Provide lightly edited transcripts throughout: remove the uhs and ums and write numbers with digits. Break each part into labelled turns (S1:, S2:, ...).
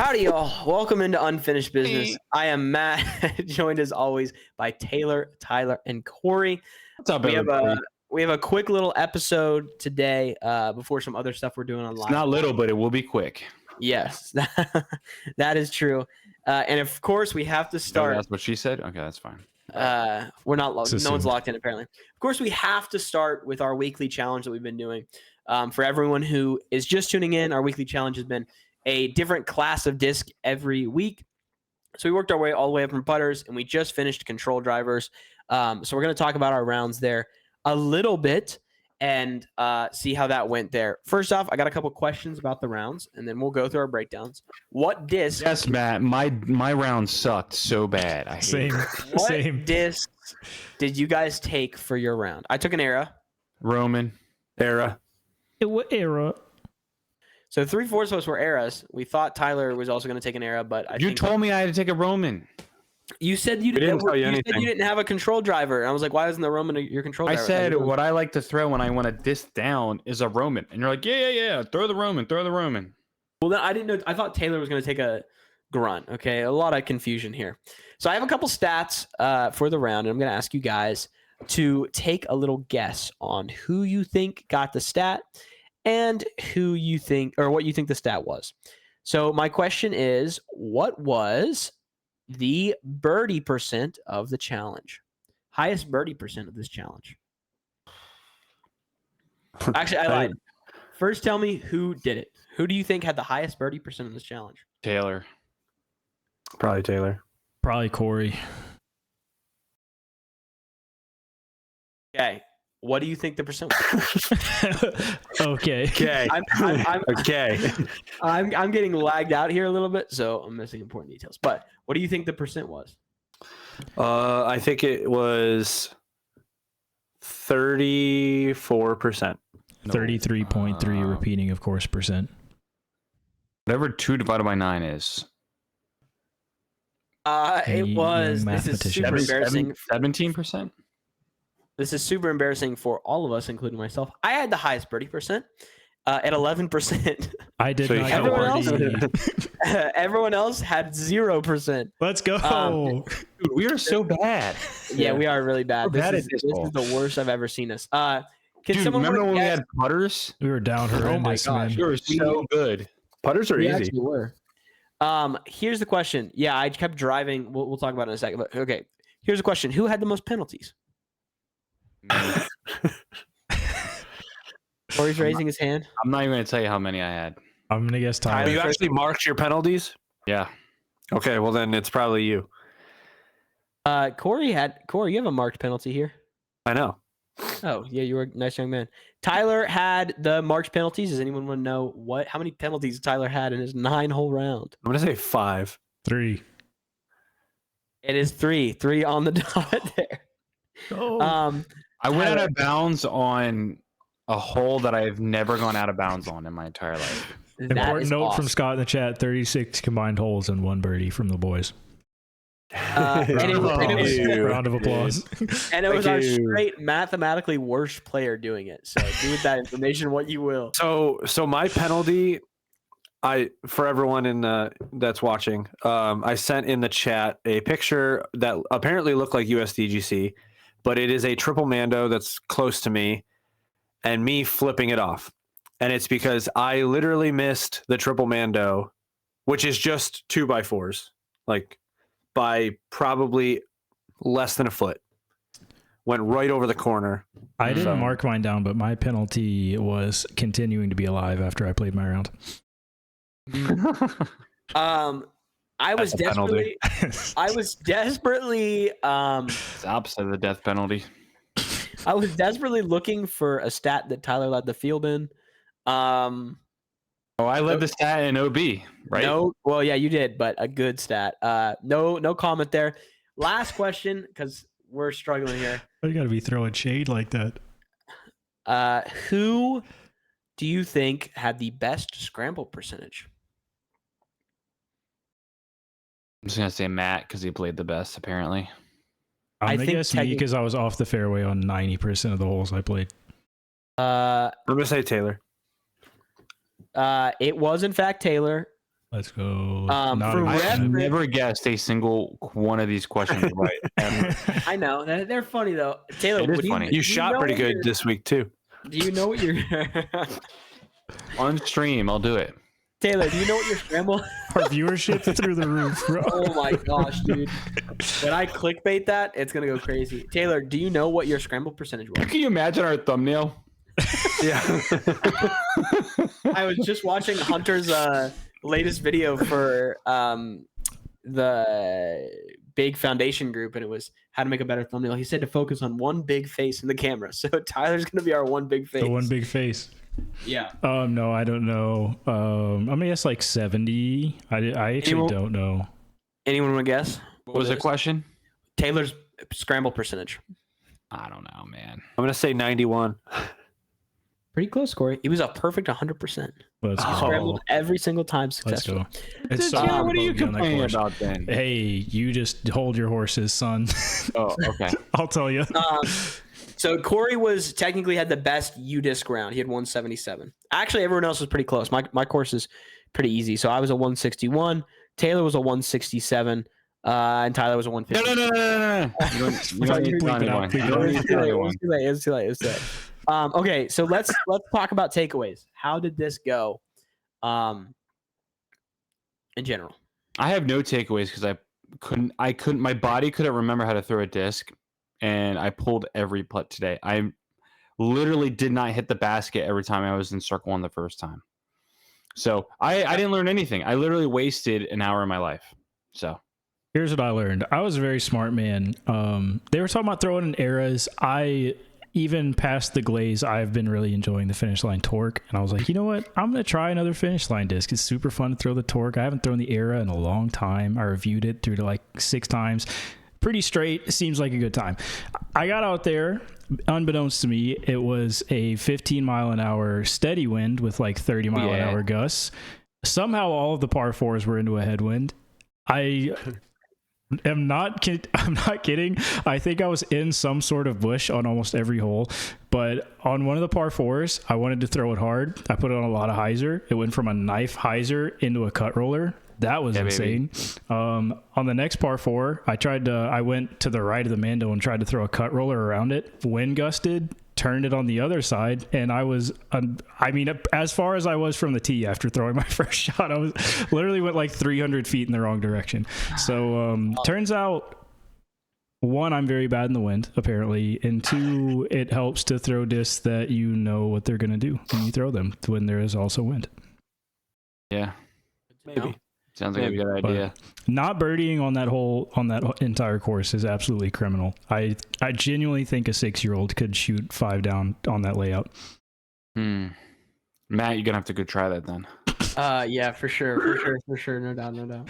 S1: Howdy, y'all. Welcome into Unfinished Business. I am Matt, joined as always by Taylor, Tyler, and Corey.
S2: What's up,
S1: We have
S2: everybody?
S1: a quick little episode today before some other stuff we're doing on
S2: It's
S1: live.
S2: not little, but it will be quick.
S1: Yes, that is true. And of course, we have to
S2: Oh,
S1: start.
S2: that's what she said? Okay, that's fine.
S1: We're not locked.
S3: It's
S1: No one's
S3: assumed.
S1: locked in, apparently. Of course, we have to start with our weekly challenge that we've been doing. For everyone who is just tuning in, our weekly challenge has been a different class of disc every week. So we worked our way all the way up from putters, and we just finished control drivers. So we're going to talk about our rounds there a little bit and see how that went there. First off, I got a couple questions about the rounds, and then we'll go through our breakdowns. What disc?
S2: Yes, Matt. My round sucked so bad. I hate
S3: Same.
S2: it.
S1: What
S3: Same.
S1: discs did you guys take for your round? I took an Era.
S2: Roman.
S4: Era.
S3: Era.
S1: So 3/4 of us were Eras. We thought Tyler was also going to take an Era, but
S2: You told me I had to take a Roman.
S1: you said you
S4: didn't tell you
S1: said
S4: anything.
S1: you didn't have a control driver. And I was like, why isn't the Roman your control
S2: I
S1: driver?
S2: said what I like to throw when I want to disc down is a Roman. And you're like, yeah. Throw the Roman.
S1: Well, then I didn't know. I thought Taylor was going to take a grunt. Okay, a lot of confusion here. So I have a couple stats for the round, and I'm going to ask you guys to take a little guess on who you think got the stat and who you think, or what you think the stat was. So my question is, what was the birdie percent of the challenge? Highest birdie percent of this challenge. Actually, I lied. First, tell me who did it. Who do you think had the highest birdie percent of this challenge?
S2: Taylor.
S4: Probably Taylor.
S3: Probably Corey.
S1: Okay. What do you think the percent was?
S3: Okay.
S4: Okay. Okay.
S1: I'm getting lagged out here a little bit, so I'm missing important details. But what do you think the percent was?
S4: I think it was 34%.
S3: 33.3 repeating, of course, percent.
S2: Whatever 2 divided by 9 is.
S3: Hey,
S1: It was.
S3: young
S1: This is
S3: mathematician.
S1: super embarrassing.
S2: 17%?
S1: This is super embarrassing for all of us, including myself. I had the highest birdie percent at 11%.
S3: I did
S4: So you
S3: not
S4: have
S3: get
S1: everyone else-
S3: birdie.
S1: Everyone else had 0%.
S3: Let's go.
S2: Dude, we are so bad.
S1: Yeah, we are really bad.
S2: We're bad
S1: This
S2: at
S1: is
S2: this
S1: the worst I've ever seen us. Can
S2: Dude,
S1: someone
S2: remember when we
S1: guess-
S2: had putters?
S3: We were down horrendous,
S1: gosh.
S3: man.
S2: We were so good.
S4: Putters are
S1: We
S4: easy.
S1: actually were. Here's the question. Yeah, I kept driving. We'll talk about it in a second. But okay, here's the question: who had the most penalties? Corey's raising his hand.
S2: I'm not even going to tell you how many I had.
S3: I'm going to guess
S4: Have
S3: Tyler.
S4: you actually marked your penalties?
S2: Yeah.
S4: Okay, well then it's probably you.
S1: Corey, you have a marked penalty here.
S4: I know.
S1: Oh, yeah, you were a nice young man. Tyler had the marked penalties. Does anyone want to know how many penalties Tyler had in his 9-hole round?
S4: I'm gonna say 5.
S3: 3.
S1: It is 3 on the dot there.
S3: Oh.
S2: I went out
S1: Tyler.
S2: of bounds on a hole that I've never gone out of bounds on in my entire life.
S1: That
S3: Important
S1: is
S3: note
S1: awesome.
S3: from Scott in the chat: 36 combined holes and 1 birdie from the boys.
S1: And it was-
S4: Ew.
S3: Round of applause.
S1: And it was our
S4: Thank you.
S1: straight mathematically worst player doing it. So do with that information what you will.
S4: So my penalty, for everyone in that's watching, I sent in the chat a picture that apparently looked like USDGC, but it is a triple mando that's close to me, and me flipping it off, and it's because I literally missed the triple mando, which is just 2x4s, like by probably less than a foot. Went right over the corner.
S3: I didn't
S4: So-
S3: mark mine down, but my penalty was continuing to be alive after I played my round.
S1: I was
S4: That's a penalty.
S1: desperately
S2: It's the opposite of the death penalty.
S1: I was desperately looking for a stat that Tyler led the field in.
S2: Oh, I led the stat in OB, right?
S1: No, well, yeah, you did, but a good stat. No comment there. Last question, because we're struggling here.
S3: You got to be throwing shade like that.
S1: Who do you think had the best scramble percentage?
S2: I'm just going to say Matt because he played the best, apparently.
S1: I
S3: I'm going to
S1: think
S3: guess me because I was off the fairway on 90% of the holes I played.
S4: I'm gonna say Taylor.
S1: It was in fact Taylor.
S3: Let's go.
S1: For
S2: I've
S1: ref-
S2: never guessed a single one of these questions right. Ever.
S1: I know they're funny though. Taylor,
S2: It is
S1: what do
S2: funny.
S4: You
S1: do
S4: shot
S1: know
S4: pretty
S1: what
S4: good
S1: your-
S4: this week too.
S1: Do you know what your
S2: On stream, I'll do it.
S1: Taylor? Do you know what your scramble?
S3: Our viewership's through the roof, bro.
S1: Oh my gosh, dude! When I clickbait that, it's gonna go crazy. Taylor, do you know what your scramble percentage was?
S2: Can you imagine our thumbnail?
S4: Yeah.
S1: I was just watching Hunter's latest video for the big foundation group, and it was how to make a better thumbnail. He said to focus on one big face in the camera. So Tyler's gonna be our one big face.
S3: The one big face.
S1: Yeah.
S3: No, I don't know. I'm gonna guess like 70. I actually don't know.
S1: Anyone want to guess?
S2: What was the question?
S1: Taylor's scramble percentage.
S2: I don't know, man.
S4: I'm gonna say 91.
S1: Pretty close, Corey. He was a perfect 100%.
S3: Let's
S1: He
S3: go.
S1: scrambled every single time
S3: Let's
S1: successfully.
S3: go. It's so
S2: What
S3: hard
S2: are you
S3: to bogey on that
S2: complaining
S3: course.
S2: about then?
S3: Hey, you just hold your horses, son.
S2: Oh, okay.
S3: I'll tell you.
S1: So Corey was technically had the best U-disc round. He had 177. Actually, everyone else was pretty close. My course is pretty easy. So I was a 161. Taylor was a 167. And Tyler was a 150.
S2: No. You don't need to tell anyone. You don't need to tell anyone.
S1: It was too late. Okay, so let's talk about takeaways. How did this go? In general.
S2: I have no takeaways because I couldn't. My body couldn't remember how to throw a disc, and I pulled every putt today. I literally did not hit the basket every time I was in circle one the first time. So I didn't learn anything. I literally wasted an hour of my life. So
S3: Here's what I learned. I was a very smart man. They were talking about throwing in eras. Even past the glaze, I've been really enjoying the finish line torque. And I was like, you know what? I'm going to try another finish line disc. It's super fun to throw the torque. I haven't thrown the era in a long time. I reviewed it through to like 6 times. Pretty straight. It seems like a good time. I got out there. Unbeknownst to me, it was a 15 mile an hour steady wind with like 30 mile an hour gusts. Somehow all of the par 4s were into a headwind. I'm not kidding. I think I was in some sort of bush on almost every hole, but on one of the par 4s, I wanted to throw it hard. I put on a lot of hyzer. It went from a knife hyzer into a cut roller. That was insane. On the next par 4, I went to the right of the Mando and tried to throw a cut roller around it. Wind gusted, turned it on the other side, and I was, as far as I was from the tee after throwing my first shot, I was literally went like 300 feet in the wrong direction. So turns out, 1, I'm very bad in the wind, apparently, and 2, it helps to throw discs that you know what they're going to do when you throw them when there is also wind.
S2: yeah,
S4: Maybe.
S2: sounds like a good idea.
S3: Not birdieing on that entire course is absolutely criminal. I genuinely think a 6-year-old could shoot 5 down on that layout.
S2: Matt, you're gonna have to go try that then.
S1: Yeah, for sure, no doubt.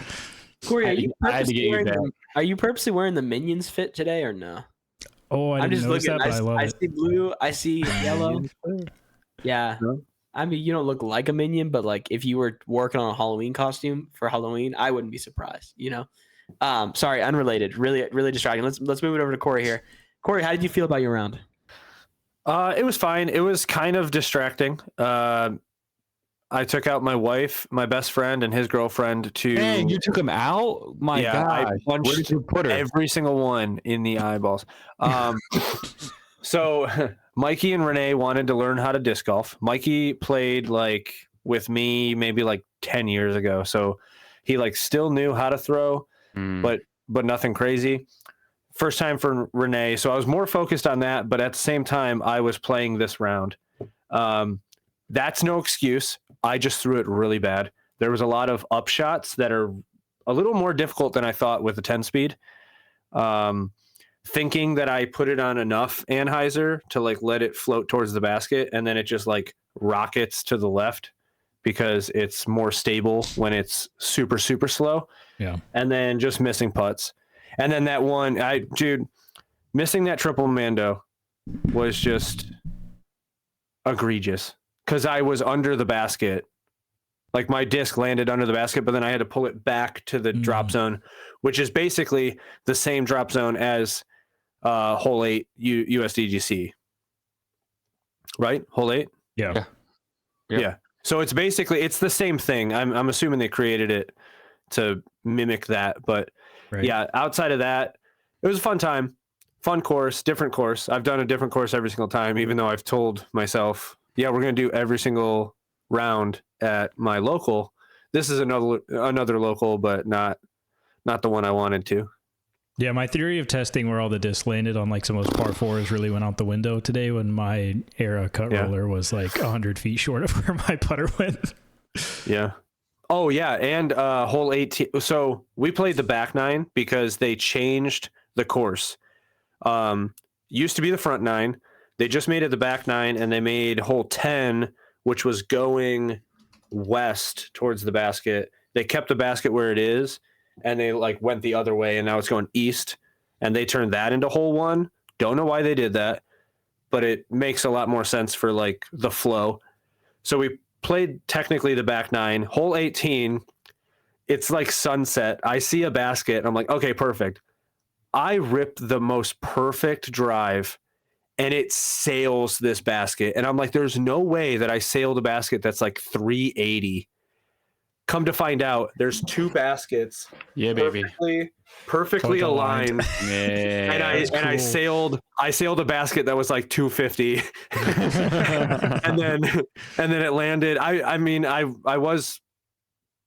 S1: Corey,
S2: I had to get you back.
S1: are you purposely wearing the Minions fit today or no?
S3: Oh, I didn't notice that, but I love
S1: I
S3: it.
S1: see blue, I see yellow. Yeah.
S4: No?
S1: I mean, you don't look like a minion, but like if you were working on a Halloween costume for Halloween, I wouldn't be surprised, you know? Sorry, unrelated. Really distracting. Let's move it over to Corey here. Corey, how did you feel about your round?
S4: It was fine. It was kind of distracting. I took out my wife, my best friend, and his girlfriend to.
S2: Dang, you took him out? My
S4: Yeah,
S2: God.
S4: I
S2: Where
S4: punched
S2: did you put her?
S4: every single one in the eyeballs. So Mikey and Renee wanted to learn how to disc golf. Mikey played like with me maybe like 10 years ago. So he like still knew how to throw, but nothing crazy. First time for Renee. So I was more focused on that, but at the same time, I was playing this round. That's no excuse. I just threw it really bad. There was a lot of up shots that are a little more difficult than I thought with the 10 speed. Thinking that I put it on enough anhyzer to like let it float towards the basket, and then it just like rockets to the left because it's more stable when it's super, super slow.
S3: Yeah.
S4: And then just missing putts. And then that one, missing that triple Mando was just egregious because I was under the basket. Like my disc landed under the basket, but then I had to pull it back to the drop zone, which is basically the same drop zone as hole 8 USDGC. Right? Hole 8?
S3: Yeah.
S2: Yeah.
S4: Yeah. So it's basically it's the same thing. I'm assuming they created it to mimic that, but
S3: Right.
S4: yeah, outside of that, it was a fun time, fun course, different course. I've done a different course every single time, even though I've told myself, yeah, we're gonna do every single round at my local. This is another local, but not the one I wanted to.
S3: Yeah, my theory of testing where all the discs landed on like some of those par fours really went out the window today when my Era cut roller was like 100 feet short of where my putter went.
S4: Yeah. Oh yeah, and hole 18. So we played the back nine because they changed the course. Used to be the front nine. They just made it the back nine, and they made hole 10, which was going west towards the basket. They kept the basket where it is, and they like went the other way, and now it's going east, and they turned that into hole 1. Don't know why they did that, but it makes a lot more sense for like the flow. So we played technically the back nine. Hole 18, it's like sunset. I see a basket. I'm like, okay, perfect. I ripped the most perfect drive, and it sails this basket. And I'm like, there's no way that I sailed a basket that's like 380. Come to find out, there's 2 baskets.
S2: Yeah, baby.
S4: Perfectly aligned.
S2: Man,
S4: and I sailed a basket that was like 250. and then it landed. I mean I was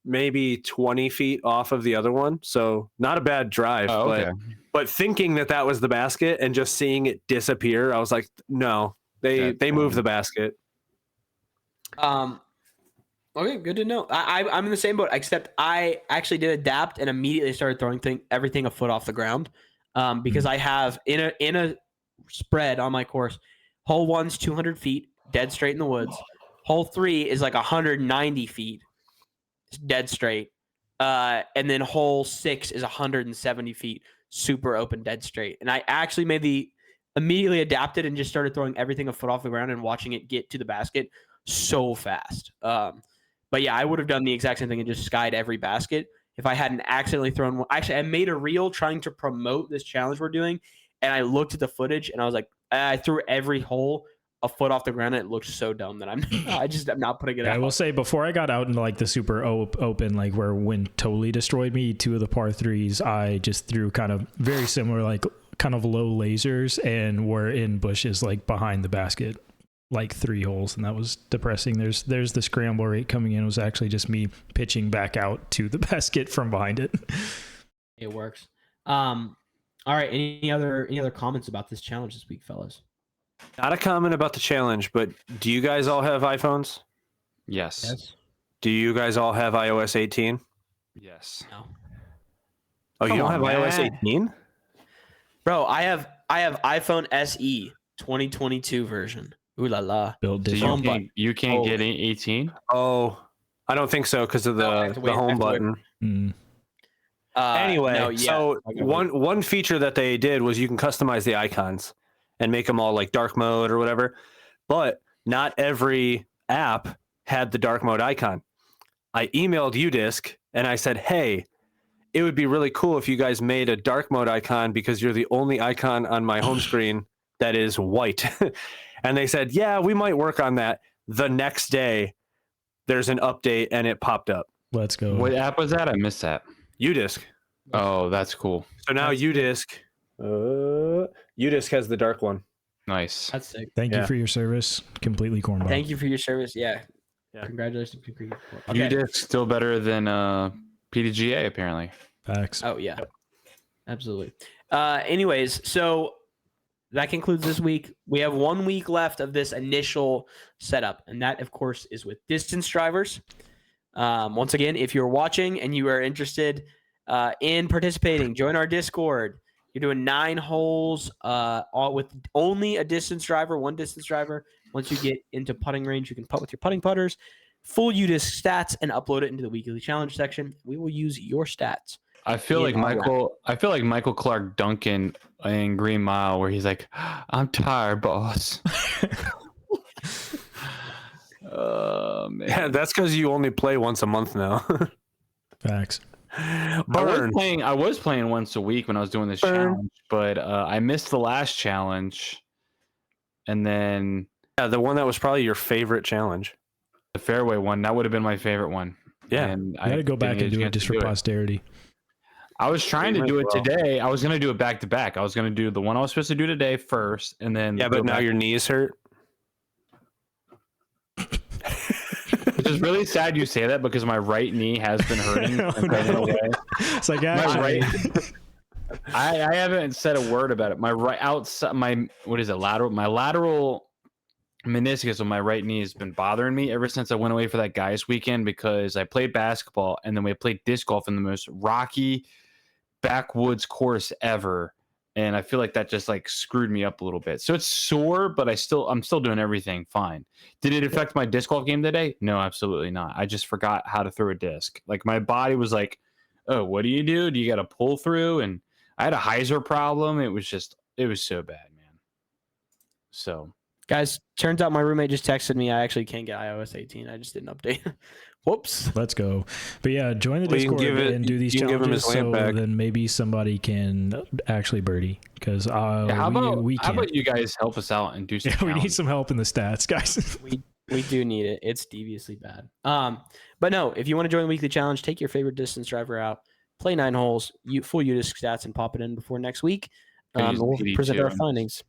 S4: maybe 20 feet off of the other one, so not a bad drive.
S2: Oh, okay.
S4: But thinking that was the basket and just seeing it disappear, I was like, no, they moved the basket.
S1: Okay, good to know. I'm in the same boat, except I actually did adapt and immediately started throwing everything a foot off the ground, because I have in a spread on my course, hole 1's 200 feet, dead straight in the woods. Hole 3 is like 190 feet, dead straight, and then hole 6 is 170 feet, super open, dead straight. And I actually immediately adapted and just started throwing everything a foot off the ground and watching it get to the basket so fast. But yeah, I would have done the exact same thing and just skied every basket if I hadn't accidentally thrown one. Actually, I made a reel trying to promote this challenge we're doing, and I looked at the footage and I was like, I threw every hole a foot off the ground, and it looked so dumb that I'm not putting it out.
S3: I will say, before I got out into like the super open, like where wind totally destroyed me, 2 of the par 3s, I just threw kind of very similar, like kind of low lasers, and were in bushes like behind the basket, like 3 holes, and that was depressing. There's the scramble rate coming in. It was actually just me pitching back out to the basket from behind it.
S1: It works. All right. Any other comments about this challenge this week, fellas?
S4: Not a comment about the challenge, but do you guys all have iPhones?
S2: Yes.
S4: Do you guys all have iOS 18?
S2: Yes.
S1: No.
S4: Oh, you don't have iOS 18?
S1: Bro, I have iPhone SE 2022 version. Ooh la la.
S3: Build
S2: So
S3: digital.
S2: you can't get 18?
S4: Oh, I don't think so because of the home button. Anyway, so one feature that they did was you can customize the icons and make them all like dark mode or whatever, but not every app had the dark mode icon. I emailed UDisc and I said, hey, it would be really cool if you guys made a dark mode icon because you're the only icon on my home screen that is white. And they said, yeah, we might work on that. The next day, there's an update and it popped up.
S3: Let's go.
S2: What app was that? I missed that.
S4: UDisc.
S2: Oh, that's cool.
S4: So now UDisc has the dark one.
S2: Nice.
S1: That's sick.
S3: Thank you for your service. Completely cornball.
S1: Thank you for your service. Yeah.
S4: Yeah.
S1: Congratulations. Okay.
S2: UDisc still better than PDGA apparently.
S3: Facts.
S1: Oh yeah. Absolutely. Anyways, so that concludes this week. We have 1 week left of this initial setup, and that, of course, is with distance drivers. Once again, if you're watching and you are interested in participating, join our Discord. You're doing 9 holes all with only a distance driver, 1 distance driver. Once you get into putting range, you can putt with your putting putters, full UDisc stats, and upload it into the weekly challenge section. We will use your stats.
S2: I feel like Michael Clark Duncan in Green Mile, where he's like, "I'm tired, boss." Oh man,
S4: Yeah, that's because you only play once a month now.
S3: Facts.
S2: I was playing once a week when I was doing this challenge, but I missed the last challenge, and then
S4: Yeah, the one that was probably your favorite challenge.
S2: The fairway one, that would have been my favorite one.
S4: Yeah.
S2: And
S3: You got to go back and do it just for posterity.
S2: I was trying to do it today. I was going to do it back to back. I was going to do the one I was supposed to do today first, and then
S4: but now your knees hurt.
S2: Which is really sad you say that because my right knee has been hurting.
S3: It's like
S2: I haven't said a word about it. My lateral meniscus on my right knee has been bothering me ever since I went away for that guys weekend because I played basketball and then we played disc golf in the most rocky backwoods course ever, and I feel like that just like screwed me up a little bit. So it's sore, but I'm still doing everything fine. Did it affect my disc golf game today? No, absolutely not. I just forgot how to throw a disc. Like my body was like, oh, what do? Do you got to pull through? And I had a hyzer problem. It was so bad, man. So
S1: guys, turns out my roommate just texted me. I actually can't get iOS 18. I just didn't update. Whoops.
S3: Let's go. But yeah, join the Discord and do these challenges so then maybe somebody can actually birdie. Because
S2: how about you guys help us out and do some
S3: we need some help in the stats, guys.
S1: we do need it. It's deviously bad. But no, if you want to join the weekly challenge, take your favorite distance driver out, play 9 holes, full UDisc stats, and pop it in before next week. We'll present our findings.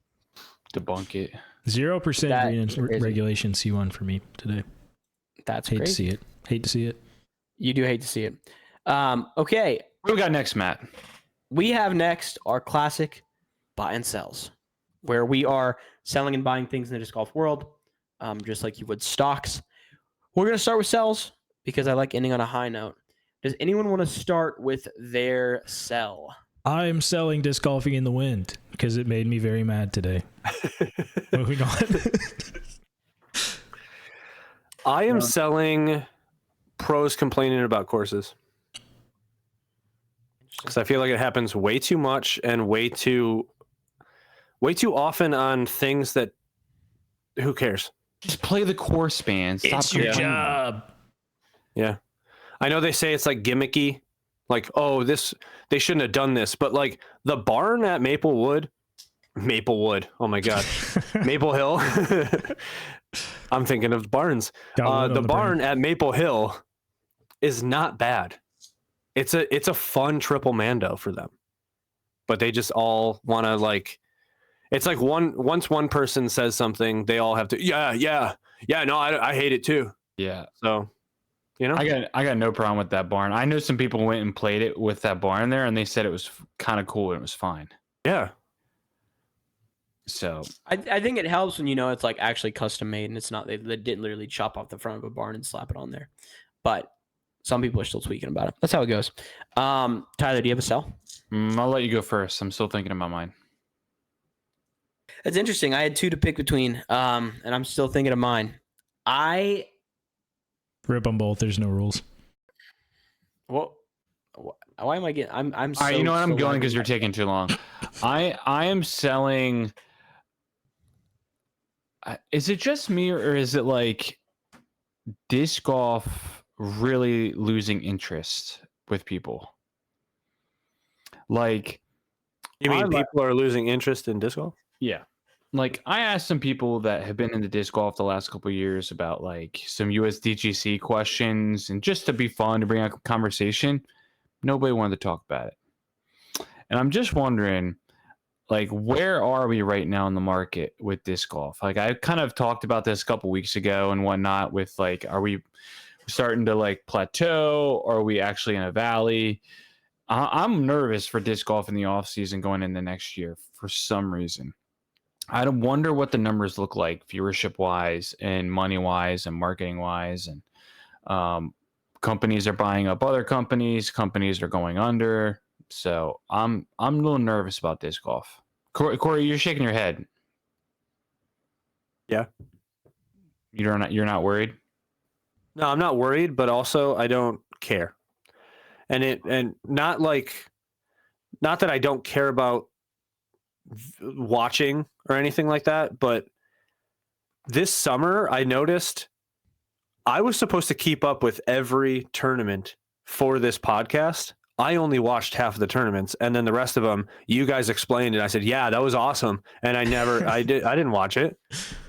S2: Debunk it.
S3: 0% regulation C1 for me today.
S1: That's
S3: hate
S1: crazy.
S3: To see it. Hate to see it.
S1: You do hate to see it. Okay.
S2: What do we got next, Matt?
S1: We have next our classic buy and sells, where we are selling and buying things in the disc golf world, just like you would stocks. We're going to start with sells because I like ending on a high note. Does anyone want to start with their sell?
S3: I'm selling disc golfing in the wind because it made me very mad today. Moving on.
S4: I am selling pros complaining about courses because I feel like it happens way too much and way too often on things that who cares?
S2: Just play the course, man. Stop
S3: it's your job.
S4: Yeah. I know they say it's like gimmicky, like, oh, they shouldn't have done this, but like the barn at Maplewood, oh my God, Maple Hill. I'm thinking of barns. The barn at Maple Hill is not bad. It's a fun triple Mando for them, but they just all want to like. It's like once one person says something, they all have to. Yeah. No, I hate it too.
S2: Yeah.
S4: So, you know,
S2: I got no problem with that barn. I know some people went and played it with that barn there, and they said it was kind of cool and it was fine.
S4: Yeah.
S2: So
S1: I think it helps when it's like actually custom made and it's not they didn't literally chop off the front of a barn and slap it on there. But some people are still tweaking about it. That's how it goes. Tyler, do you have a sell?
S2: I'll let you go first. I'm still thinking about mine.
S1: It's interesting. I had 2 to pick between, and I'm still thinking of mine. I
S3: rip them both. There's no rules.
S1: Well, why am I getting? I'm.
S2: All right, you know what? I'm going because you're taking too long. I am selling. Is it just me or is it like disc golf really losing interest with people? Like,
S4: you mean people are losing interest in disc golf?
S2: Yeah. Like, I asked some people that have been into disc golf the last couple of years about like some USDGC questions and just to be fun to bring up conversation. Nobody wanted to talk about it. And I'm just wondering, like, where are we right now in the market with disc golf? Like, I kind of talked about this a couple weeks ago and whatnot with like, are we starting to like plateau? Or are we actually in a valley? I'm nervous for disc golf in the off season going into next year for some reason. I wonder what the numbers look like viewership wise and money wise and marketing wise. And companies are buying up other companies. Companies are going under. So I'm a little nervous about disc golf. Corey, you're shaking your head.
S4: Yeah.
S2: You're not worried?
S4: No, I'm not worried, but also I don't care. And not that I don't care about watching or anything like that, but this summer I noticed I was supposed to keep up with every tournament for this podcast I only watched half of the tournaments, and then the rest of them, you guys explained, and I said, "Yeah, that was awesome." And I didn't watch it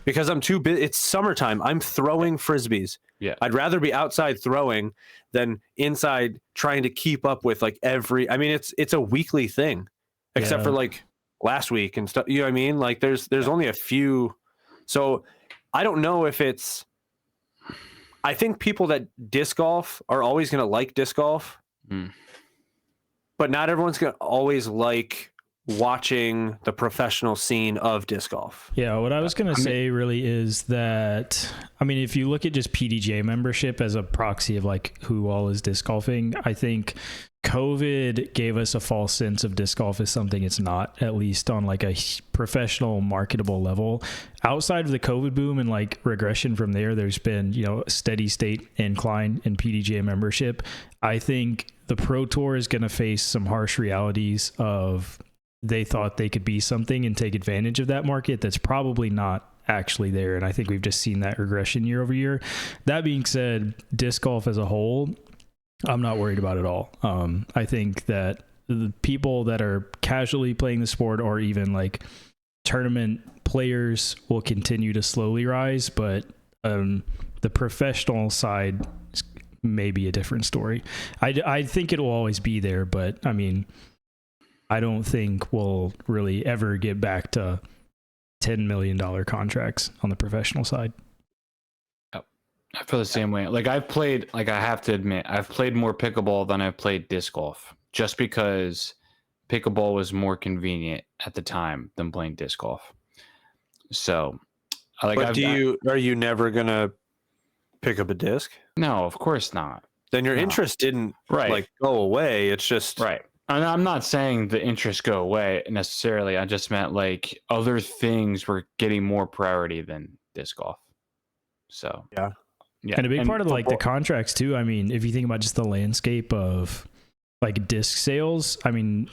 S4: because I'm too busy. It's summertime. I'm throwing frisbees.
S2: Yeah.
S4: I'd rather be outside throwing than inside trying to keep up with like every. I mean, it's a weekly thing, except for like last week and stuff. You know what I mean? Like there's only a few, so I don't know if it's. I think people that disc golf are always going to like disc golf. But not everyone's going to always like watching the professional scene of disc golf.
S3: Yeah, what I was going to say really is that, I mean, if you look at just PDGA membership as a proxy of like who all is disc golfing, I think COVID gave us a false sense of disc golf as something it's not, at least on like a professional marketable level. Outside of the COVID boom and like regression from there, there's been, you know, a steady state incline in PDGA membership. I think the Pro Tour is going to face some harsh realities of they thought they could be something and take advantage of that market that's probably not actually there. And I think we've just seen that regression year over year. That being said, disc golf as a whole, I'm not worried about it all. I think that the people that are casually playing the sport or even like tournament players will continue to slowly rise, but the professional side may be a different story. I think it will always be there, but I mean, I don't think we'll really ever get back to $10 million contracts on the professional side.
S2: I feel the same way. Like I've played, like I have to admit, I've played more pickleball than I've played disc golf, just because pickleball was more convenient at the time than playing disc golf. So, like,
S4: but are you never gonna pick up a disc?
S2: No, of course not.
S4: Then your interest didn't like go away. It's just
S2: right. And I'm not saying the interests go away necessarily. I just meant like other things were getting more priority than disc golf. So
S4: yeah.
S3: And a big part of like the contracts too. I mean, if you think about just the landscape of like disc sales, I mean,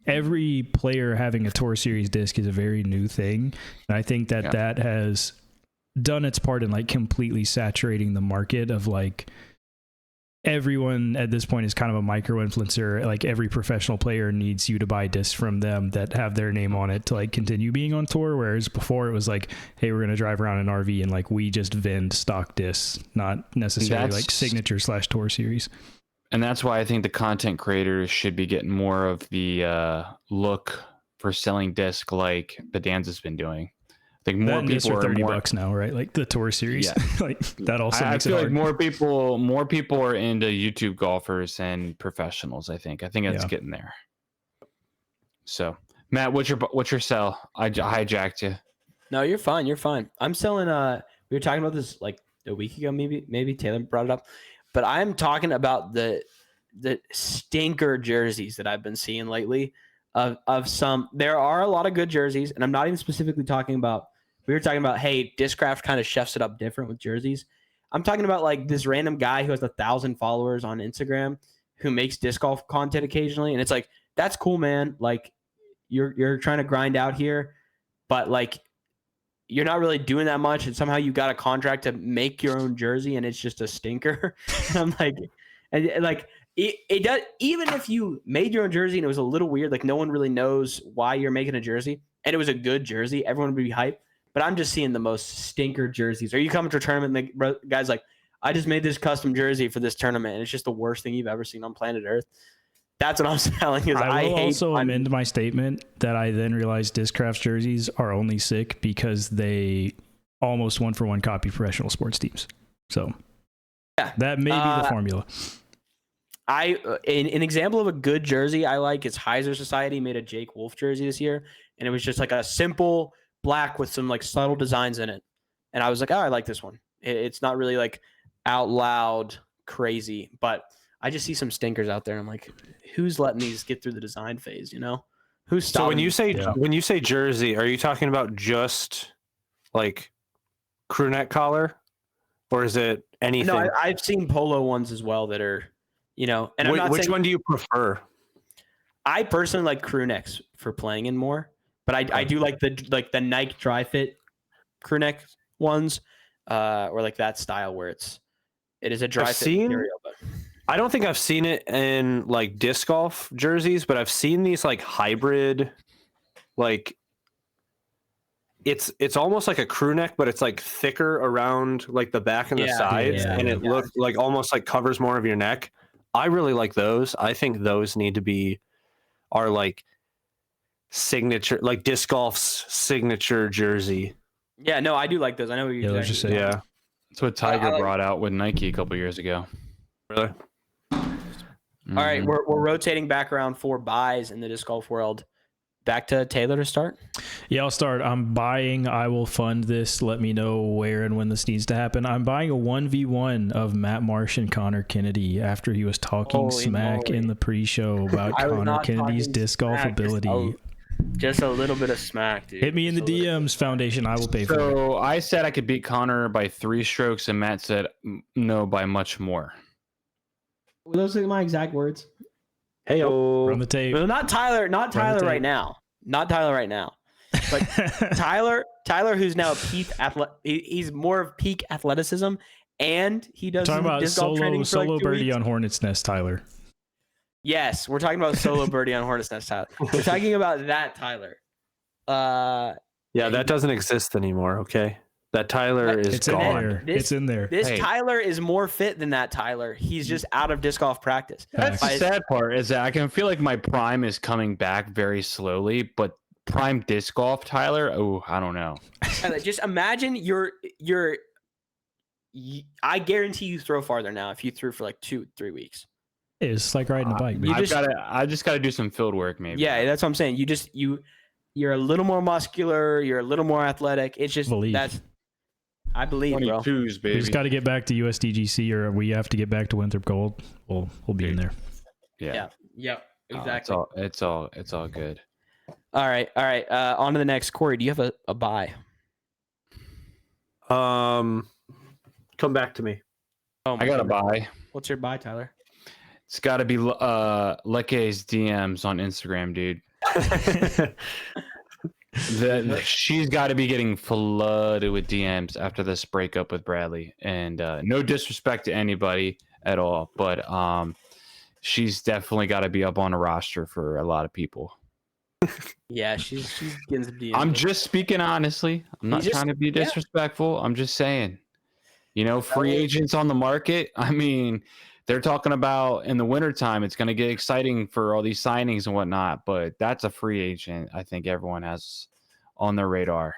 S3: every player having a Tour Series disc is a very new thing. And I think that that has done its part in like completely saturating the market of like everyone at this point is kind of a micro influencer. Like every professional player needs you to buy discs from them that have their name on it to like continue being on tour. Whereas before it was like, hey, we're going to drive around an RV and like we just vend stock discs, not necessarily like signature / Tour Series.
S2: And that's why I think the content creators should be getting more of the look for selling disc like Bedanza's been doing. I think more people
S3: are $30 now, right? Like the Tour Series, like that also makes it hard.
S2: I feel like more people are into YouTube golfers and professionals. I think it's getting there. So, Matt, what's your sell? I hijacked you.
S1: No, you're fine. You're fine. I'm selling. We were talking about this like a week ago, maybe Taylor brought it up, but I'm talking about the stinker jerseys that I've been seeing lately. Of some, there are a lot of good jerseys, and I'm not even specifically talking about. We were talking about, hey, Discraft kind of chefs it up different with jerseys. I'm talking about like this random guy who has 1,000 followers on Instagram who makes disc golf content occasionally, and it's like that's cool, man. Like you're trying to grind out here, but like you're not really doing that much, and somehow you got a contract to make your own jersey, and it's just a stinker. And I'm like, and like. It does, even if you made your own jersey and it was a little weird, like no one really knows why you're making a jersey, and it was a good jersey, everyone would be hyped. But I'm just seeing the most stinker jerseys. Are you coming to a tournament, guys? Like, I just made this custom jersey for this tournament, and it's just the worst thing you've ever seen on planet Earth. That's what I'm selling. Is
S3: I will also amend my statement that I then realized Discraft's jerseys are only sick because they almost 1-for-1 copy professional sports teams. So yeah, that may be the formula.
S1: An example of a good jersey I like is Heiser Society made a Jake Wolf jersey this year, and it was just like a simple black with some like subtle designs in it, and I was like, oh, I like this one. It's not really like out loud crazy, but I just see some stinkers out there. I'm like, who's letting these get through the design phase? You know, who's stopping?
S4: So when you say jersey, are you talking about just like crew neck collar, or is it anything?
S1: No, I've seen polo ones as well that are. You know, and I'm not
S4: which one do you prefer?
S1: I personally like crew necks for playing in more, but I do like the Nike dry fit crew neck ones, or like that style where it is a dry fit material. But
S4: I don't think I've seen it in like disc golf jerseys, but I've seen these like hybrid, like it's almost like a crew neck, but it's like thicker around like the back and the
S1: Yeah,
S4: sides,
S3: yeah,
S4: and it looks like almost like covers more of your neck. I really like those. I think those need to be our like signature, like disc golf's signature jersey.
S1: Yeah, no, I do like those. I know what you're
S3: let's just say-
S4: Yeah,
S2: That's what Tiger
S1: I like-
S2: brought out with Nike a couple years ago.
S4: really.
S1: All right,
S2: Mhm.
S1: we're rotating back around for buys in the disc golf world. Back to Taylor to start.
S3: Yeah, I'll start. I'm buying. I will fund this. Let me know where and when this needs to happen. I'm buying a 1v1 of Matt Marsh and Connor Kennedy after he was talking
S1: Holy
S3: smack
S1: moly.
S3: in the pre-show about
S1: I was
S3: Connor
S1: not
S3: Kennedy's
S1: talking
S3: disc golf
S1: smack,
S3: ability.
S1: Just a little bit of smack, dude.
S3: Hit me in the
S1: Just a little bit.
S3: DMs, Foundation. I will pay for it.
S2: So I said I could beat Connor by 3 strokes, and Matt said no by much more.
S1: Those are my exact words.
S4: Hey,
S3: Run the tape.
S1: Well, not Tyler. Not
S3: Run the
S1: Tyler
S3: tape.
S1: right now. Not Tyler right now. But Tyler, who's now he's more of peak athleticism, and he does
S3: Talking about
S1: disc golf training for like
S3: solo
S1: 2
S3: birdie
S1: weeks.
S3: on Hornet's Nest, Tyler.
S1: Yes, we're talking about solo birdie on Hornet's Nest, Tyler. We're talking about that Tyler.
S4: yeah, that doesn't exist anymore. Okay, that Tyler is
S3: It's in
S4: gone.
S3: there.
S1: This-
S3: It's in there.
S1: This
S2: Hey.
S1: Tyler is more fit than that Tyler. He's just out of disc golf practice.
S2: That's the
S1: I-
S2: sad part is that I can feel like my prime is coming back very slowly, but prime disc golf, Tyler, oh, I don't know.
S1: Tyler, just imagine I guarantee you throw farther now if you threw for like 2-3 weeks.
S3: It's like riding a bike, man.
S2: I just gotta do some field work, maybe.
S1: Yeah, that's what I'm saying. You're a little more muscular. You're a little more athletic. It's just
S3: Believe.
S1: I believe, bro.
S2: 22s,
S3: We
S2: baby.
S3: just got to get back to USDGC, or we have to get back to Winthrop Gold. We'll be in there.
S2: Yeah.
S1: Yep.
S2: Oh,
S1: Exactly.
S2: it's all good.
S1: All right. On to the next. Corey, do you have a buy?
S4: Come back to me.
S1: Oh,
S2: I gotta buy.
S1: What's your buy, Tyler?
S2: It's gotta be Leke's DMs on Instagram, dude. She's got to be getting flooded with DMs after this breakup with Bradley, and no disrespect to anybody at all, but she's definitely got to be up on a roster for a lot of people.
S1: Yeah, she's getting some DMs.
S2: I'm just speaking honestly. I'm not
S1: just-
S2: trying to be
S1: yeah.
S2: disrespectful. I'm just saying, free agents on the market. I mean, they're talking about in the wintertime, it's going to get exciting for all these signings and whatnot, but that's a free agent I think everyone has on their radar.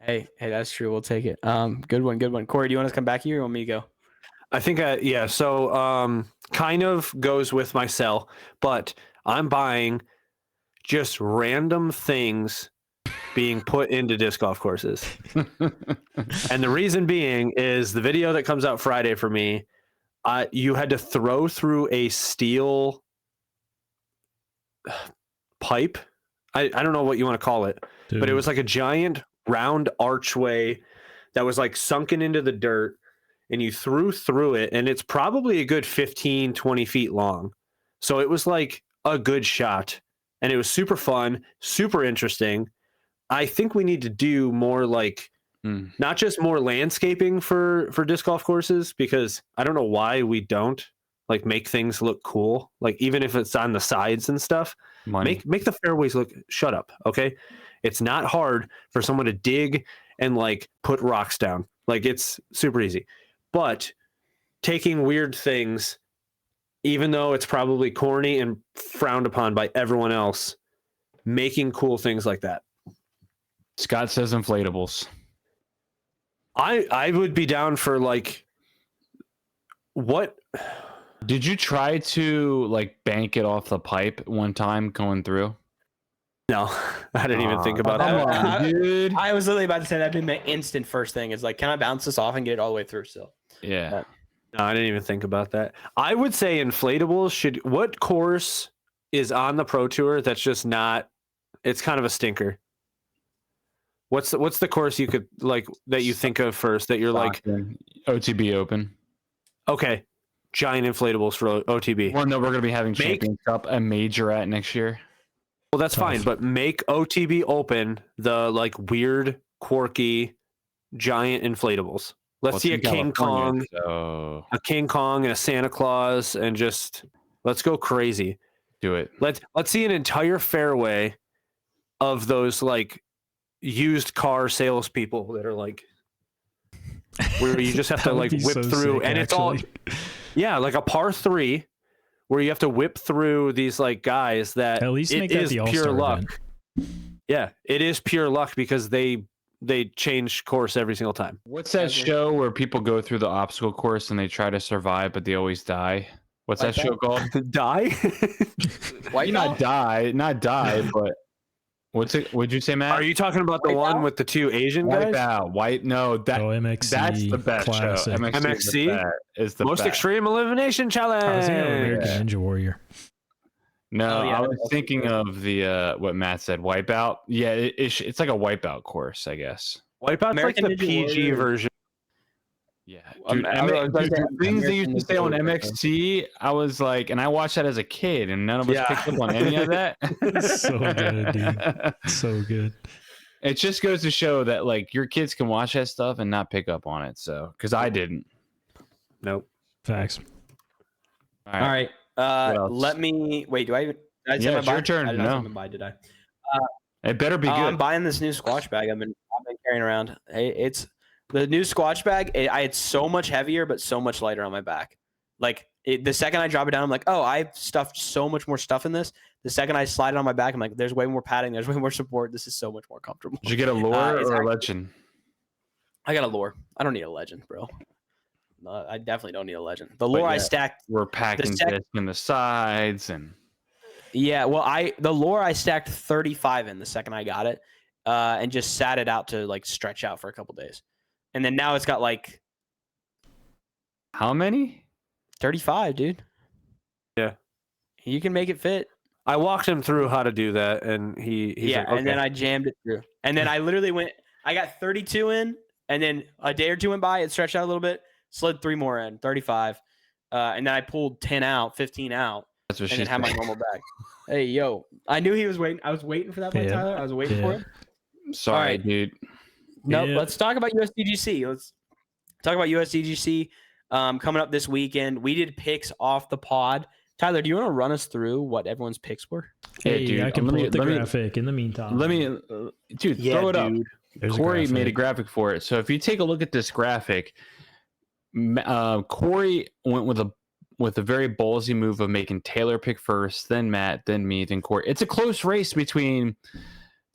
S1: Hey, that's true. We'll take it. Good one. Corey, do you want us to come back here or you want me to go?
S4: I think, yeah. So, kind of goes with my sell, but I'm buying just random things being put into disc golf courses. And the reason being is the video that comes out Friday for me, you had to throw through a steel pipe. I don't know what you want to call it, but it was like a giant round archway that was like sunken into the dirt, and you threw through it, and it's probably a good 15, 20 feet long. So it was like a good shot, and it was super fun, super interesting. I think we need to do more like not just more landscaping for disc golf courses, because I don't know why we don't like make things look cool. Like even if it's on the sides and stuff,
S2: Money.
S4: make the fairways look, shut up. Okay. It's not hard for someone to dig and like put rocks down. Like it's super easy, but taking weird things, even though it's probably corny and frowned upon by everyone else, making cool things like that.
S2: Scott says inflatables.
S4: I would be down for like, what?
S2: Did you try to like bank it off the pipe one time going through?
S4: No, I didn't even think about
S2: Come
S4: that.
S2: on, dude.
S1: I was literally about to say that'd be my instant first thing. Is like, can I bounce this off and get it all the way through still?
S2: Yeah.
S4: No, I didn't even think about that. I would say inflatables should. What course is on the Pro Tour that's just not? It's kind of a stinker. What's the course you could like that you think of first that you're like,
S2: OTB Open.
S4: okay, giant inflatables for OTB?
S2: One that we're gonna be having
S4: Make-
S2: Champions Cup a major at next year.
S4: Well, that's fine, but make OTB Open the like weird, quirky, giant inflatables. Let's
S2: Well,
S4: see a
S2: it's in
S4: King
S2: California,
S4: Kong,
S2: So
S4: a King Kong and a Santa Claus, and just let's go crazy.
S2: do it.
S4: Let's see an entire fairway of those like used car salespeople that are like where you just have to
S3: That would
S4: like
S3: be
S4: whip
S3: so
S4: through,
S3: sick,
S4: and it's all like a par 3 where you have to whip through these like guys that
S3: At least
S4: it
S3: make that
S4: is
S3: the
S4: pure
S3: All-Star
S4: luck.
S3: event.
S4: Yeah, it is pure luck because they change course every single time.
S2: What's that show where people go through the obstacle course and they try to survive, but they always die? What's that show called?
S4: Die?
S2: Not die, but what's it? What'd you say, Matt?
S4: Are you talking about the one with the 2 Asian guys?
S2: Wipeout. No,
S3: MXC
S2: that's the best
S3: classic.
S2: show.
S4: MXC
S2: is the
S4: Most
S2: best.
S4: Extreme Elimination Challenge.
S3: I was thinking of American Ninja Warrior.
S2: No,
S1: Oh, yeah,
S2: I was
S1: that's
S2: thinking of the what Matt said, Wipeout. Yeah, it's like a Wipeout course, I guess.
S4: Wipeout's
S1: American
S4: like the
S1: Ninja
S4: PG
S1: Warrior.
S4: version.
S2: Yeah,
S1: Um,
S2: dude,
S1: I was gonna say
S2: the things they
S1: American
S2: used to
S1: Ninja
S2: say on
S1: Warrior.
S2: MXT, I was like, and I watched that as a kid, and none of us picked up on any of that.
S3: So good, dude. So good.
S2: It just goes to show that like your kids can watch that stuff and not pick up on it. So, because I didn't.
S4: Nope.
S3: Facts.
S2: All
S1: All right.
S2: What else?
S1: Let me wait. Did I say
S2: Yeah,
S1: my
S2: it's
S1: buy?
S2: your turn.
S1: I did not say
S2: No.
S1: my buy, did I?
S2: It better be good.
S1: I'm buying this new squash bag. I've been carrying around. It's the new squash bag. It's so much heavier, but so much lighter on my back. Like the second I drop it down, I'm like, oh, I've stuffed so much more stuff in this. The second I slide it on my back, I'm like, there's way more padding. There's way more support. This is so much more comfortable.
S2: Did you get a lure
S1: it's
S2: or a
S1: actually-
S2: legend?
S1: I got a lure. I don't need a legend, bro. I definitely don't need a legend. The lure I
S2: yeah.
S1: stacked.
S2: We're packing disc in the sides and.
S1: Yeah, well, the lure I stacked 35 in the second I got it, and just sat it out to like stretch out for a couple days, and then now it's got like
S2: How many?
S1: 35, dude.
S4: Yeah.
S1: You can make it fit.
S4: I walked him through how to do that, and he's
S1: Yeah,
S4: like, okay.
S1: and then I jammed it through, and then I literally went. I got 32 in, and then a day or two went by. It stretched out a little bit, slid 3 more in, 35, and then I pulled 10 out, 15 out.
S2: That's what
S1: And
S2: she
S1: then have my
S2: said.
S1: normal bag. Hey, yo. I knew he was waiting. I was waiting for that play,
S3: Yeah.
S1: Tyler. I was waiting for
S3: Yeah.
S1: it.
S2: Sorry,
S1: Alright.
S2: dude.
S1: Nope.
S3: Yeah.
S1: Let's talk about USDGC. Let's talk about USDGC coming up this weekend. We did picks off the pod. Tyler, do you want to run us through what everyone's picks were?
S3: Hey,
S2: dude,
S3: I can
S2: let
S3: pull
S2: me-
S3: up the
S2: let me-
S3: graphic in the meantime.
S2: Let me, dude, throw it up.
S3: There's a
S2: Corey made a
S3: graphic.
S2: graphic for it. So if you take a look at this graphic, Corey went with a very ballsy move of making Taylor pick first, then Matt, then me, then Corey. It's a close race between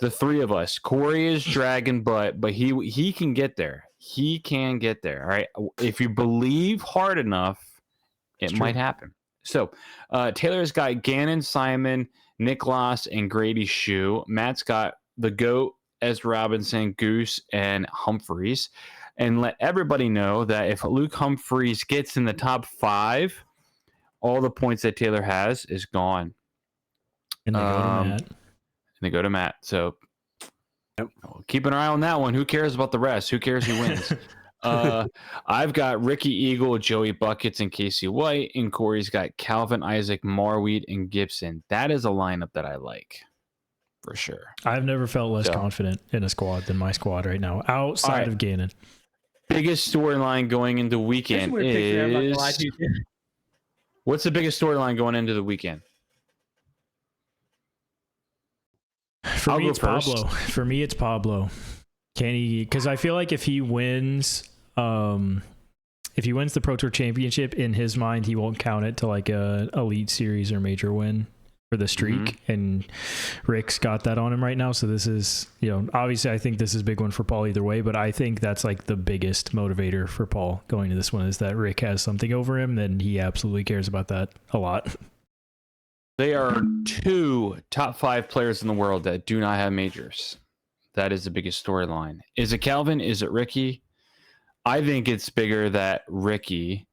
S2: the 3 of us. Corey is dragging butt, but he can get there. He can get there. All right. If you believe hard enough, it might happen. So Taylor's got Gannon, Simon, Nicholas, and Grady Shue. Matt's got the GOAT, Ezra Robinson, Goose, and Humphreys. And let everybody know that if Luke Humphreys gets in the top 5, all the points that Taylor has is gone.
S3: And they go to Matt.
S2: And they go to Matt. So keep an eye on that one. Who cares about the rest? Who cares who wins? I've got Ricky Eagle, Joey Buckets, and Casey White. And Corey's got Calvin, Isaac, Marweed, and Gibson. That is a lineup that I like for sure.
S3: I've never felt less
S2: So-
S3: confident in a squad than my squad right now, outside
S2: right.
S3: of Gannon.
S2: Biggest storyline going into the weekend is... What's the biggest storyline going into the weekend?
S3: For
S2: I'll
S3: me,
S2: go
S3: it's
S2: first.
S3: Pablo. For me, it's Pablo. Can he? Because I feel like if he wins the Pro Tour Championship, in his mind, he won't count it to like a Elite Series or major win for the streak. And Rick's got that on him right now. So this is, obviously I think this is a big one for Paul either way, but I think that's like the biggest motivator for Paul going to this one is that Rick has something over him. Then he absolutely cares about that a lot.
S2: They are 2 top 5 players in the world that do not have majors. That is the biggest storyline. Is it Calvin? Is it Ricky? I think it's bigger that Ricky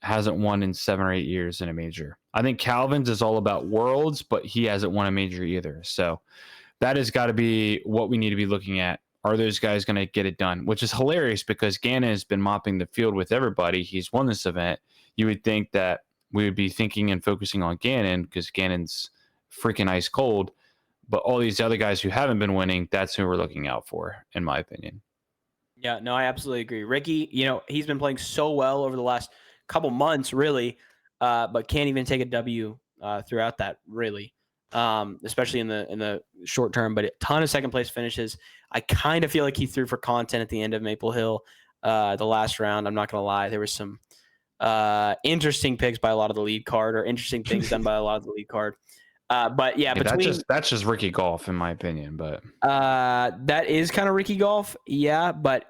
S2: hasn't won in 7 or 8 years in a major. I think Calvin's is all about worlds, but he hasn't won a major either. So that has got to be what we need to be looking at. Are those guys going to get it done? Which is hilarious because Gannon has been mopping the field with everybody. He's won this event. You would think that we would be thinking and focusing on Gannon because Gannon's freaking ice cold. But all these other guys who haven't been winning, that's who we're looking out for, in my opinion.
S1: Yeah, no, I absolutely agree. Ricky, he's been playing so well over the last couple months, really, but can't even take a W throughout that, really, especially in the short term. But a ton of second place finishes. I kind of feel like he threw for content at the end of Maple Hill, the last round. I'm not gonna lie, there was some interesting picks by a lot of the lead card, or interesting things done by a lot of the lead card. But yeah,
S2: that's just Ricky Golf in my opinion. But
S1: that is kind of Ricky Golf, yeah. But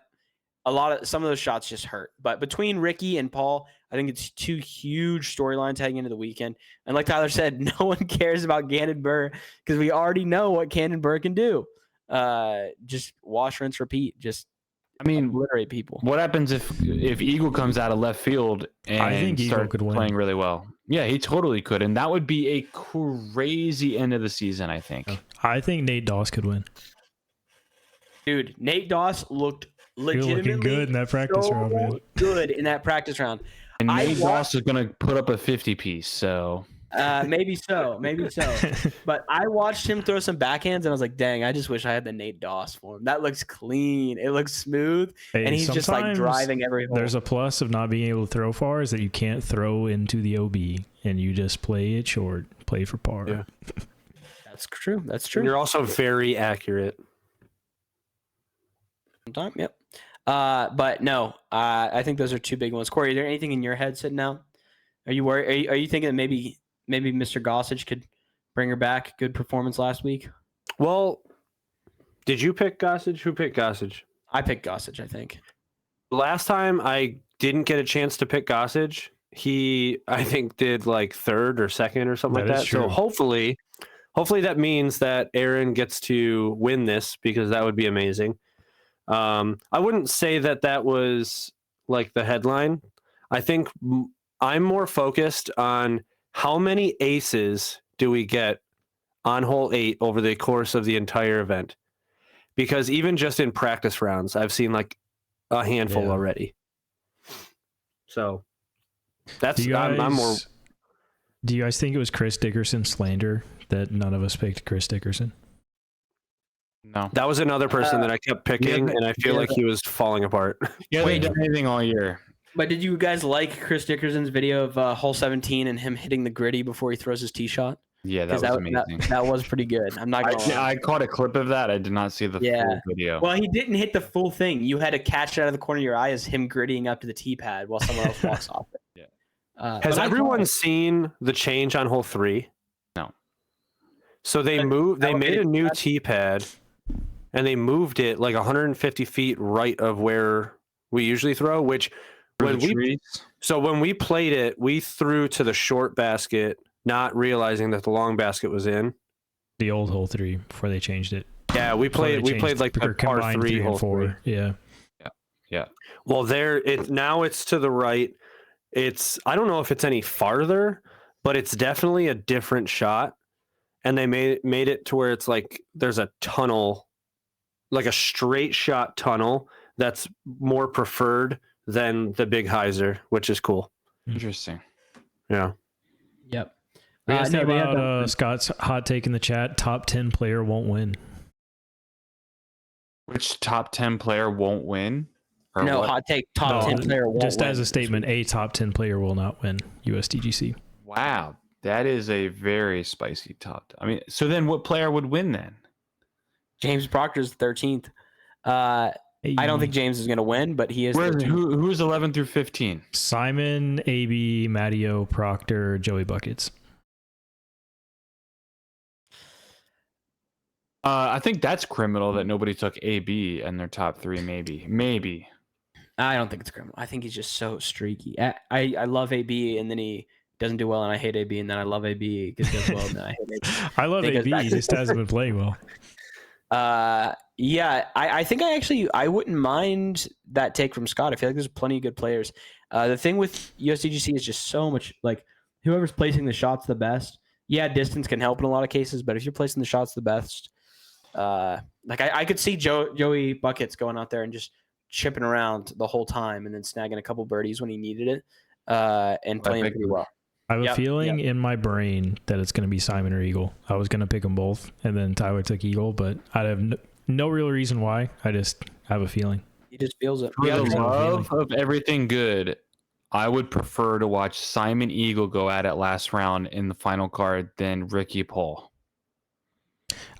S1: some of those shots just hurt. But between Ricky and Paul, I think it's two huge storylines heading into the weekend. And like Tyler said, no one cares about Gannon Burr because we already know what Gannon Burr can do. Just wash, rinse, repeat. Just obliterate people.
S2: What happens if Eagle comes out of left field and
S3: I think Eagle could win.
S2: Playing really well? Yeah, he totally could, and that would be a crazy end of the season. I think.
S3: I think Nate Doss could win.
S1: Dude, Nate Doss looked legitimately
S3: looking good in that practice round, man.
S1: Good in that practice round.
S2: And Nate Doss is going to put up a 50 piece, so.
S1: Maybe so. But I watched him throw some backhands, and I was like, dang, I just wish I had the Nate Doss form. That looks clean. It looks smooth, and he's just like driving every hole.
S3: There's a plus of not being able to throw far is that you can't throw into the OB, and you just play it short, play for par.
S4: Yeah.
S1: That's true.
S4: And you're also very accurate.
S1: Sometime, yep. But no, I think those are two big ones. Corey, is there anything in your head sitting now? Are you worried? Are you thinking that maybe Mr. Gossage could bring her back? Good performance last week.
S4: Well, did you pick Gossage? Who picked Gossage?
S1: I picked Gossage, I think. Last
S4: time I didn't get a chance to pick Gossage. He, I think, did like third or second or something like that.
S3: True.
S4: So hopefully that means that Aaron gets to win this, because that would be amazing. I wouldn't say that was like the headline. I think I'm more focused on how many aces do we get on hole 8 over the course of the entire event, because even just in practice rounds, I've seen like a handful already. So that's I'm more.
S3: Do you guys think it was Chris Dickerson slander that none of us picked Chris Dickerson?
S2: No,
S4: that was another person that I kept picking, and I feel like he was falling apart.
S2: Yeah, they done anything all year.
S1: But did you guys like Chris Dickerson's video of hole 17 and him hitting the gritty before he throws his tee shot?
S2: Yeah, that was amazing.
S1: That was pretty good. I'm not gonna lie.
S2: I caught a clip of that. I did not see the full video.
S1: Well, he didn't hit the full thing. You had to catch it out of the corner of your eye as him grittying up to the tee pad while someone else walks off it.
S2: Yeah.
S4: Has everyone seen the change on hole 3?
S2: No.
S4: So they made a new tee pad, and they moved it like 150 feet right of where we usually throw, which when we played it, we threw to the short basket, not realizing that the long basket was in.
S3: The old hole 3 before they changed it.
S4: Yeah, we played like the par 3 hole 3.
S3: Yeah.
S4: Well, now it's to the right. I don't know if it's any farther, but it's definitely a different shot. And they made it to where it's like there's a tunnel, like a straight shot tunnel that's more preferred than the big hyzer, which is cool.
S2: Interesting.
S4: Yeah.
S1: Yep.
S3: We guys think about Scott's hot take in the chat. Top 10 player won't win.
S2: Which top 10 player won't win? Or
S1: no,
S2: what?
S1: hot take. Top 10 player won't
S3: just
S1: win.
S3: As a statement, a top 10 player will not win USDGC.
S2: Wow, that is a very spicy top. I mean, so then what player would win then?
S1: James Proctor's 13th. I don't think James is going to win, but he is.
S2: Who's 11 through 15?
S3: Simon, AB, Matteo, Proctor, Joey Buckets.
S2: I think that's criminal that nobody took AB in their top 3. Maybe.
S1: I don't think it's criminal. I think he's just so streaky. I love AB, and then he doesn't do well, and I hate AB, and then I love AB because he does well, and then I hate AB.
S3: I love AB. He just hasn't been playing well.
S1: Yeah, I think I wouldn't mind that take from Scott. I feel like there's plenty of good players. The thing with USDGC is just so much, like, whoever's placing the shots the best. Yeah, distance can help in a lot of cases, but if you're placing the shots the best, like I could see Joey Buckets going out there and just chipping around the whole time and then snagging a couple birdies when he needed it, and playing pretty well.
S3: I have a feeling in my brain that it's going to be Simon or Eagle. I was going to pick them both, and then Tyler took Eagle, but I have no real reason why. I just have a feeling.
S1: He just feels it.
S2: For
S1: Yeah,
S2: the
S3: there's no
S2: love of everything good, I would prefer to watch Simon Eagle go at it last round in the final card than Ricky Paul.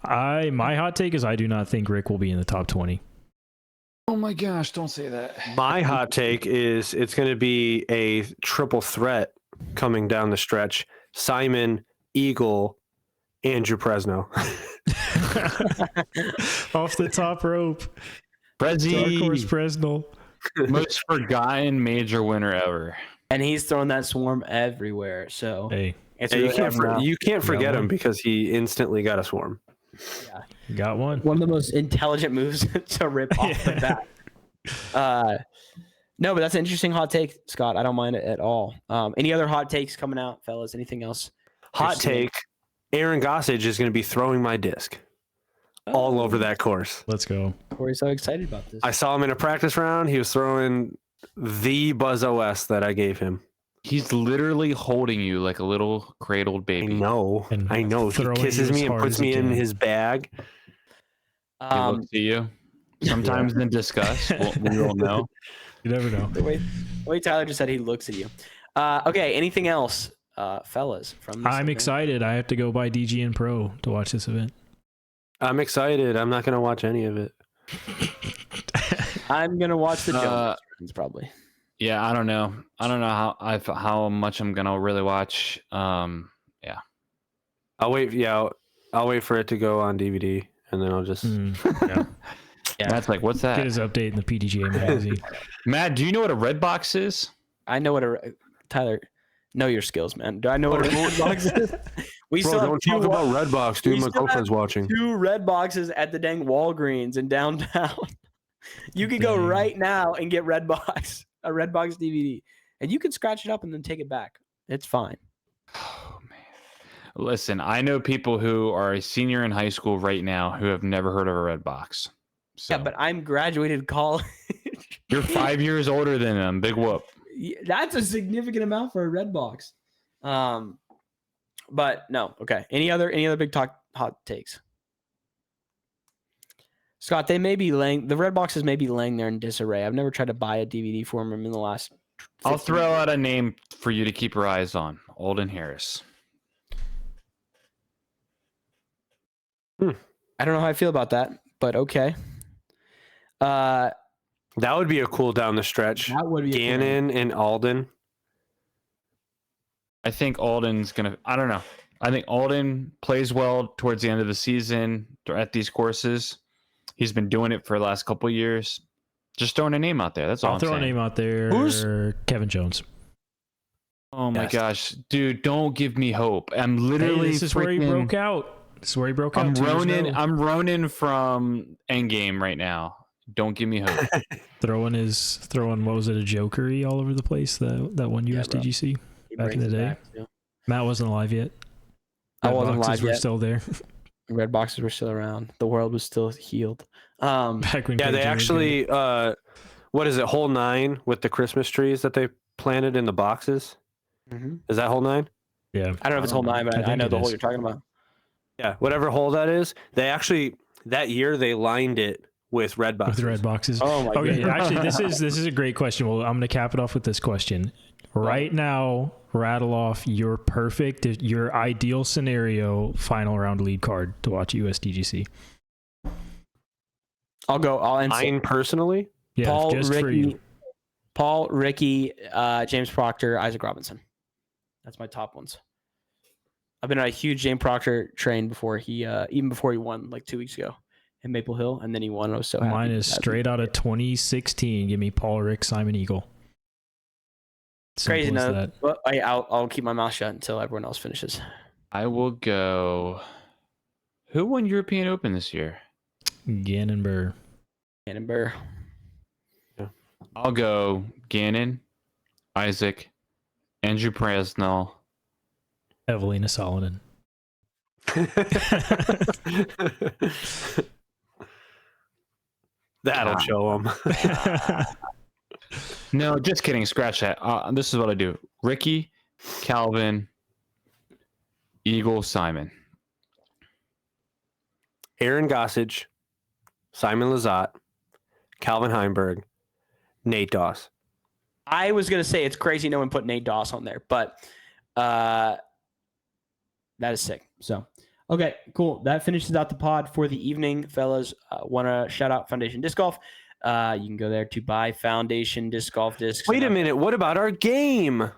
S3: My hot take is I do not think Rick will be in the top 20.
S2: Oh my gosh, don't say that.
S4: My hot take is it's going to be a triple threat coming down the stretch. Simon, Eagle, Andrew Presno.
S3: Off the top rope. Dark Horse
S2: Prezi,
S3: Fresnel.
S2: most forgotten major winner ever.
S1: And he's throwing that swarm everywhere. So
S3: Hey,
S1: it's
S4: Hey,
S1: really
S4: you can't forget
S3: one.
S4: him because he instantly got a swarm.
S3: you got one.
S1: one of the most intelligent moves to rip off the bat. No, but that's an interesting hot take, Scott. I don't mind it at all. Any other hot takes coming out, fellas? Anything else?
S4: Hot
S1: Interesting.
S4: take: Aaron Gossage is going to be throwing my disc all over that course.
S3: Let's go.
S1: Corey's so excited about this.
S4: I saw him in a practice round. He was throwing the Buzz OS that I gave him.
S2: He's literally holding you like a little cradled
S4: I
S2: baby.
S4: know.
S3: And
S4: I know. He
S3: throwing
S4: kisses
S3: you as
S4: me and
S3: hard
S4: puts
S3: as he
S4: me in
S3: can.
S4: his bag.
S2: He looks at you. Sometimes in disgust. We all know.
S3: You never know.
S1: the way Tyler just said he looks at you. Okay, anything else, fellas? From this
S3: I'm
S1: event?
S3: excited. I have to go buy DGN Pro to watch this event.
S4: I'm excited. I'm not going to watch any of it.
S1: I'm gonna watch the Jonas runs probably.
S2: Yeah, I don't know. I don't know how much I'm gonna really watch.
S4: I'll wait. Yeah, I'll wait for it to go on DVD, and then I'll just.
S3: Yeah.
S2: Matt's like, what's
S3: Get
S2: that?
S3: his update in the PDGA magazine.
S2: Matt, do you know what a red box is?
S1: I know what a Tyler. Know your skills, man. Do I know what a red box is? We
S4: Bro,
S1: still have
S4: don't talk about Redbox, dude.
S1: we
S4: My
S1: still
S4: girlfriend's watching.
S1: 2 red boxes at the dang Walgreens in downtown. You could go
S3: Dang.
S1: right now and get a red box DVD, and you can scratch it up and then take it back. It's fine.
S2: Oh man. Listen, I know people who are a senior in high school right now who have never heard of a red box. So,
S1: Yeah, but I'm graduated college.
S2: you're 5 years older than them. Big whoop.
S1: That's a significant amount for a red box. But no, okay. Any other big hot takes? Scott, they may be the red boxes may be laying there in disarray. I've never tried to buy a DVD for them in the last.
S2: I'll
S1: 15
S2: throw
S1: years.
S2: out a name for you to keep your eyes on. Alden Harris.
S1: I don't know how I feel about that, but okay.
S4: That would be a cool down the stretch.
S1: That would be a cool one.
S4: Gannon and Alden.
S2: I think Alden's gonna. I don't know. I think Alden plays well towards the end of the season at these courses. He's been doing it for the last couple of years. Just throwing a name out there. That's all
S3: I'll
S2: I'm
S3: throw
S2: saying.
S3: a name out there.
S1: Who's-
S3: Kevin Jones.
S2: Oh my
S4: Yes.
S2: gosh, dude! Don't give me hope. I'm literally.
S3: Hey, this is where he broke out. This is where he broke out.
S2: I'm
S3: 2 years
S2: Ronin.
S3: ago.
S2: I'm Ronin from Endgame right now. Don't give me hope.
S3: throwing what was it, a jokery all over the place, that one
S1: Yeah, bro.
S3: USDGC.
S1: He
S3: Back in
S1: brings
S3: the
S1: it
S3: day.
S1: back, too.
S3: Matt wasn't alive yet.
S1: I
S3: Red
S1: wasn't
S3: boxes
S1: alive
S3: were
S1: yet.
S3: still there.
S1: Red boxes were still around. The world was still healed.
S3: Back when
S4: Yeah,
S3: KJ
S4: they
S3: was
S4: actually. What is it? Hole 9 with the Christmas trees that they planted in the boxes. Is that hole 9?
S3: good. Yeah.
S1: I don't know if it's hole 9, but
S3: I
S1: I
S3: think
S1: know
S3: it
S1: the hole
S3: is.
S1: you're talking about.
S4: Yeah, whatever hole that is. They actually that year they lined it with red boxes.
S3: With red boxes.
S1: Oh my
S3: Okay,
S1: goodness.
S3: actually, this is a great question. Well, I'm going to cap it off with this question. Right now, rattle off your ideal scenario final round lead card to watch USDGC.
S1: I'll answer.
S4: Mine personally.
S3: Yeah,
S1: Paul,
S3: just for
S1: Ricky,
S3: you.
S1: James Proctor, Isaac Robinson. That's my top ones. I've been on a huge James Proctor train before he even before he won like 2 weeks ago in Maple Hill, and then he won. I was so happy.
S3: Mine is
S1: That's
S3: straight out of 2016. Give me Paul, Rick, Simon, Eagle.
S1: crazy.
S3: Simple as
S1: No,
S3: that.
S1: well, I'll keep my mouth shut until everyone else finishes.
S2: I will go. Who won European Open this year?
S3: Gannon Burr.
S1: Gannon Burr.
S2: I'll go Gannon, Isaac, Andrew Presnell.
S3: Evelina Solonen.
S4: That'll show them.
S2: No, just kidding. Scratch that. This is what I do: Ricky, Calvin, Eagle, Simon.
S4: Aaron Gossage, Simon Lizotte, Calvin Heinberg, Nate Doss.
S1: I was going to say it's crazy no one put Nate Doss on there, but that is sick. So, okay, cool. That finishes out the pod for the evening, fellas. Want to shout out Foundation Disc Golf. You can go there to buy Foundation Disc Golf discs.
S4: Wait a minute. What about our game?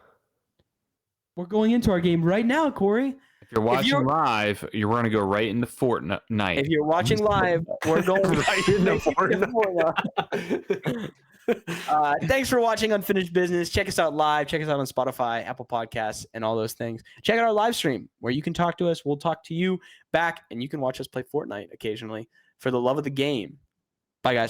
S1: We're going into our game right now, Corey.
S2: If you're watching live, you're going to go right into Fortnite.
S1: If you're watching live, we're going
S4: Right into Fortnite.
S1: Thanks for watching Unfinished Business. Check us out live. Check us out on Spotify, Apple Podcasts, and all those things. Check out our live stream where you can talk to us. We'll talk to you back, and you can watch us play Fortnite occasionally for the love of the game. Bye, guys.